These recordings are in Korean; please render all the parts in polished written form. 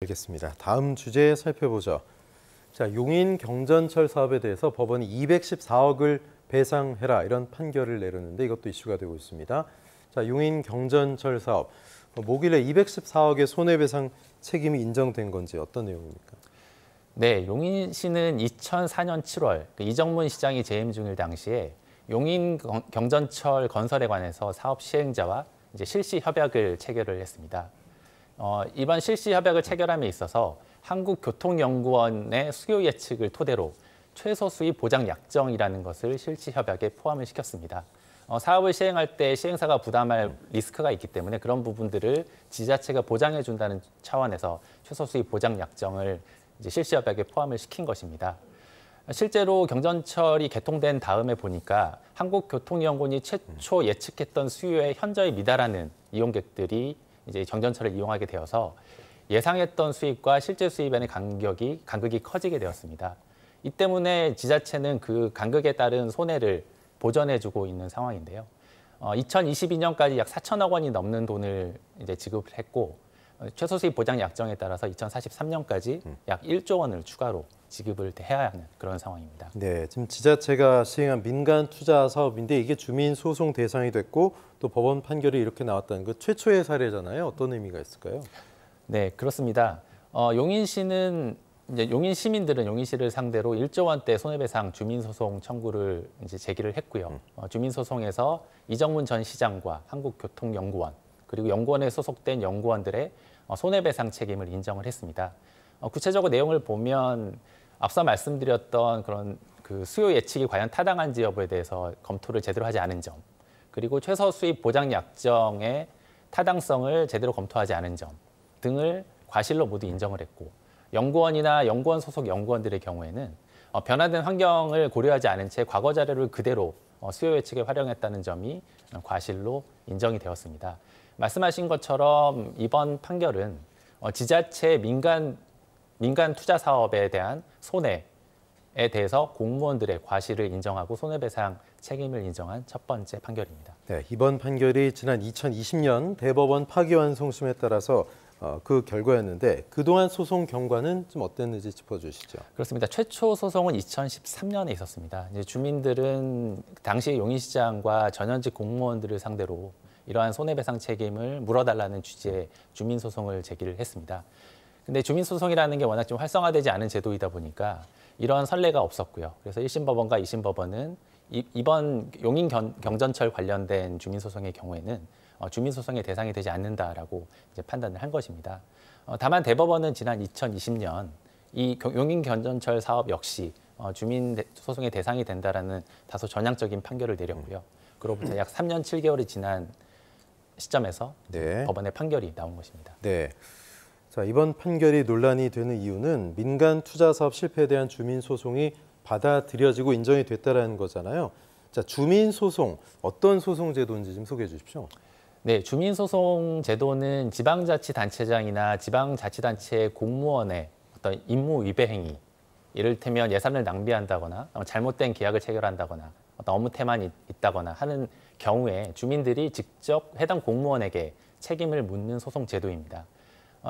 알겠습니다. 다음 주제 살펴보죠. 자, 용인 경전철 사업에 대해서 법원이 214억을 배상해라 이런 판결을 내렸는데 이것도 이슈가 되고 있습니다. 자, 용인 경전철 사업 뭐길래 214억의 손해배상 책임이 인정된 건지 어떤 내용입니까? 네, 용인시는 2004년 7월 이정문 시장이 재임 중일 당시에 용인 경전철 건설에 관해서 사업 시행자와 이제 실시 협약을 체결을 했습니다. 이번 실시 협약을 체결함에 있어서 한국교통연구원의 수요 예측을 토대로 최소 수입 보장 약정이라는 것을 실시 협약에 포함을 시켰습니다. 사업을 시행할 때 시행사가 부담할 리스크가 있기 때문에 그런 부분들을 지자체가 보장해 준다는 차원에서 최소 수입 보장 약정을 이제 실시 협약에 포함을 시킨 것입니다. 실제로 경전철이 개통된 다음에 보니까 한국교통연구원이 최초 예측했던 수요에 현저히 미달하는 이용객들이 이제 경전철을 이용하게 되어서 예상했던 수입과 실제 수입의 간극이 커지게 되었습니다. 이 때문에 지자체는 그 간극에 따른 손해를 보전해주고 있는 상황인데요. 2022년까지 약 4천억 원이 넘는 돈을 이제 지급을 했고 최소 수입 보장 약정에 따라서 2043년까지 약 1조 원을 추가로 지급을 해야 하는 그런 상황입니다. 네, 지금 지자체가 시행한 민간 투자 사업인데 이게 주민 소송 대상이 됐고 또 법원 판결이 이렇게 나왔다는 거 최초의 사례잖아요. 어떤 의미가 있을까요? 네, 그렇습니다. 용인시는 이제 용인 시민들은 용인시를 상대로 1조 원대 손해배상 주민소송 청구를 이제 제기를 했고요. 주민소송에서 이정문 전 시장과 한국교통연구원 그리고 연구원에 소속된 연구원들의 손해배상 책임을 인정을 했습니다. 구체적으로 내용을 보면 앞서 말씀드렸던 그런 그 수요 예측이 과연 타당한지 여부에 대해서 검토를 제대로 하지 않은 점, 그리고 최소 수입 보장 약정의 타당성을 제대로 검토하지 않은 점 등을 과실로 모두 인정을 했고, 연구원이나 연구원 소속 연구원들의 경우에는 변화된 환경을 고려하지 않은 채 과거 자료를 그대로 수요 예측에 활용했다는 점이 과실로 인정이 되었습니다. 말씀하신 것처럼 이번 판결은 지자체 민간 투자 사업에 대한 손해에 대해서 공무원들의 과실을 인정하고 손해배상 책임을 인정한 첫 번째 판결입니다. 네, 이번 판결이 지난 2020년 대법원 파기환송심에 따라서 그 결과였는데 그동안 소송 경과는 좀 어땠는지 짚어주시죠. 그렇습니다. 최초 소송은 2013년에 있었습니다. 이제 주민들은 당시 용인시장과 전현직 공무원들을 상대로 이러한 손해배상 책임을 물어달라는 취지의 주민소송을 제기를 했습니다. 근데 주민소송이라는 게 워낙 좀 활성화되지 않은 제도이다 보니까 이러한 선례가 없었고요. 그래서 1심 법원과 2심 법원은 이번 용인 경전철 관련된 주민소송의 경우에는 주민소송의 대상이 되지 않는다라고 이제 판단을 한 것입니다. 다만 대법원은 지난 2020년 이 용인 경전철 사업 역시 주민소송의 대상이 된다라는 다소 전향적인 판결을 내렸고요. 그로부터 약 3년 7개월이 지난 시점에서 네. 법원의 판결이 나온 것입니다. 네. 자, 이번 판결이 논란이 되는 이유는 민간 투자 사업 실패에 대한 주민 소송이 받아들여지고 인정이 됐다라는 거잖아요. 자, 주민 소송 어떤 소송 제도인지 좀 소개해 주십시오. 네, 주민소송 제도는 지방자치단체장이나 지방자치단체 공무원의 어떤 임무 위배 행위, 이를테면 예산을 낭비한다거나 잘못된 계약을 체결한다거나 어떤 업무 태만이 있다거나 하는 경우에 주민들이 직접 해당 공무원에게 책임을 묻는 소송 제도입니다.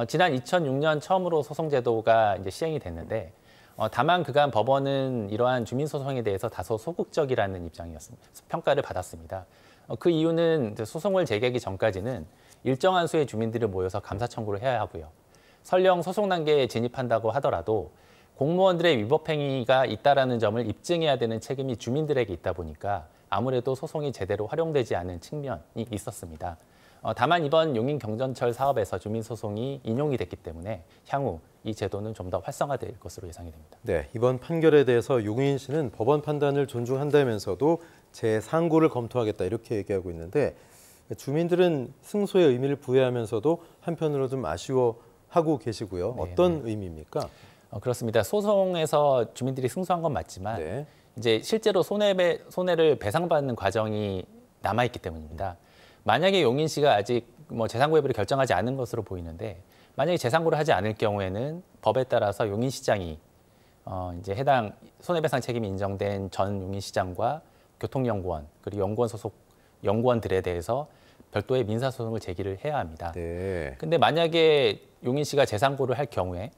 지난 2006년 처음으로 소송 제도가 이제 시행이 됐는데 다만 그간 법원은 이러한 주민소송에 대해서 다소 소극적이라는 입장이었습니다. 평가를 받았습니다. 그 이유는 소송을 제기하기 전까지는 일정한 수의 주민들이 모여서 감사 청구를 해야 하고요. 설령 소송 단계에 진입한다고 하더라도 공무원들의 위법 행위가 있다라는 점을 입증해야 되는 책임이 주민들에게 있다 보니까 아무래도 소송이 제대로 활용되지 않은 측면이 있었습니다. 다만 이번 용인 경전철 사업에서 주민소송이 인용이 됐기 때문에 향후 이 제도는 좀 더 활성화될 것으로 예상이 됩니다. 네, 이번 판결에 대해서 용인시는 법원 판단을 존중한다면서도 재상고를 검토하겠다 이렇게 얘기하고 있는데 주민들은 승소의 의미를 부여하면서도 한편으로 좀 아쉬워하고 계시고요. 어떤 의미입니까? 그렇습니다. 소송에서 주민들이 승소한 건 맞지만 네. 이제 실제로 손해를 배상받는 과정이 남아있기 때문입니다. 만약에 용인시가 아직 재상고 여부를 결정하지 않은 것으로 보이는데 만약에 재상고를 하지 않을 경우에는 법에 따라서 용인시장이 이제 해당 손해배상 책임이 인정된 전 용인시장과 교통연구원 그리고 연구원 소속 연구원들에 대해서 별도의 민사소송을 제기를 해야 합니다. 네. 근데 만약에 용인시가 재상고를 할 경우에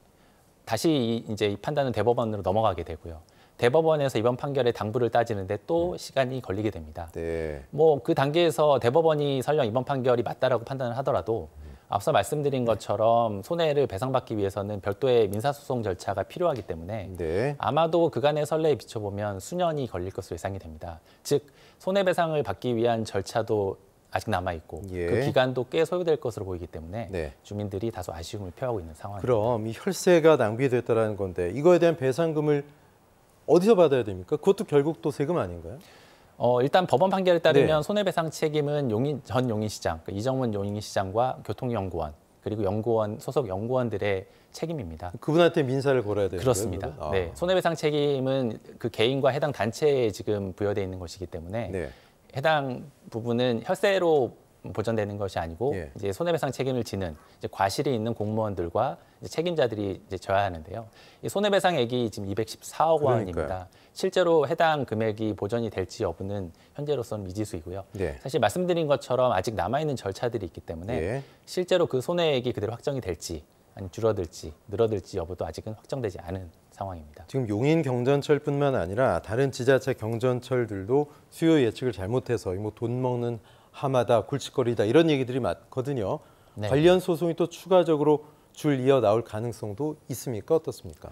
다시 이제 이 판단은 대법원으로 넘어가게 되고요. 대법원에서 이번 판결의 당부를 따지는데 또 시간이 걸리게 됩니다. 네. 뭐 그 단계에서 대법원이 설령 이번 판결이 맞다라고 판단을 하더라도 앞서 말씀드린 것처럼 손해를 배상받기 위해서는 별도의 민사소송 절차가 필요하기 때문에 네. 아마도 그간의 선례에 비춰보면 수년이 걸릴 것으로 예상이 됩니다. 즉 손해배상을 받기 위한 절차도 아직 남아있고 예. 그 기간도 꽤 소요될 것으로 보이기 때문에 네. 주민들이 다소 아쉬움을 표하고 있는 상황입니다. 그럼 이 혈세가 낭비됐다라는 건데 이거에 대한 배상금을 어디서 받아야 됩니까? 그것도 결국 또 세금 아닌가요? 일단 법원 판결에 따르면 네. 손해배상 책임은 전 용인시장, 이정문 용인시장과 교통연구원 그리고 연구원 소속 연구원들의 책임입니다. 그분한테 민사를 걸어야 되는 그렇습니다. 거예요? 네, 손해배상 책임은 그 개인과 해당 단체에 지금 부여되어 있는 것이기 때문에 네. 해당 부분은 혈세로 보전되는 것이 아니고 예. 이제 손해배상 책임을 지는 이제 과실이 있는 공무원들과 이제 책임자들이 이제 져야 하는데요. 이 손해배상액이 지금 214억 원입니다. 그러니까요. 실제로 해당 금액이 보전이 될지 여부는 현재로서는 미지수이고요. 네. 사실 말씀드린 것처럼 아직 남아있는 절차들이 있기 때문에 예. 실제로 그 손해액이 그대로 확정이 될지 아니면 줄어들지 늘어들지 여부도 아직은 확정되지 않은 상황입니다. 지금 용인 경전철뿐만 아니라 다른 지자체 경전철들도 수요 예측을 잘못해서 뭐 돈 먹는 하마다 굴칫거리다 이런 얘기들이 많거든요. 네. 관련 소송이 또 추가적으로 줄 이어 나올 가능성도 있습니까? 어떻습니까?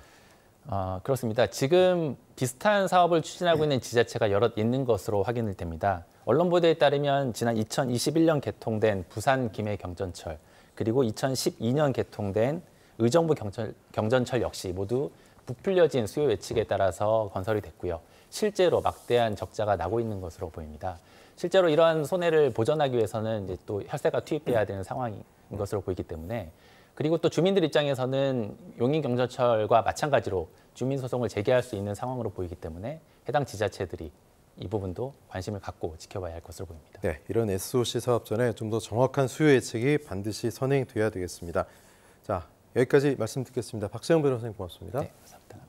그렇습니다. 지금 비슷한 사업을 추진하고 있는 지자체가 여럿 있는 것으로 확인이 됩니다. 언론 보도에 따르면 지난 2021년 개통된 부산 김해 경전철 그리고 2012년 개통된 의정부 경전철 역시 모두 부풀려진 수요 예측에 따라서 건설이 됐고요. 실제로 막대한 적자가 나고 있는 것으로 보입니다. 실제로 이러한 손해를 보전하기 위해서는 이제 또 혈세가 투입돼야 되는 상황인 것으로 보이기 때문에 그리고 또 주민들 입장에서는 용인 경전철과 마찬가지로 주민 소송을 제기할 수 있는 상황으로 보이기 때문에 해당 지자체들이 이 부분도 관심을 갖고 지켜봐야 할 것으로 보입니다. 네, 이런 SOC 사업 전에 좀 더 정확한 수요 예측이 반드시 선행돼야 되겠습니다. 자, 여기까지 말씀 듣겠습니다. 박세영 변호사님 고맙습니다. 네, 감사합니다.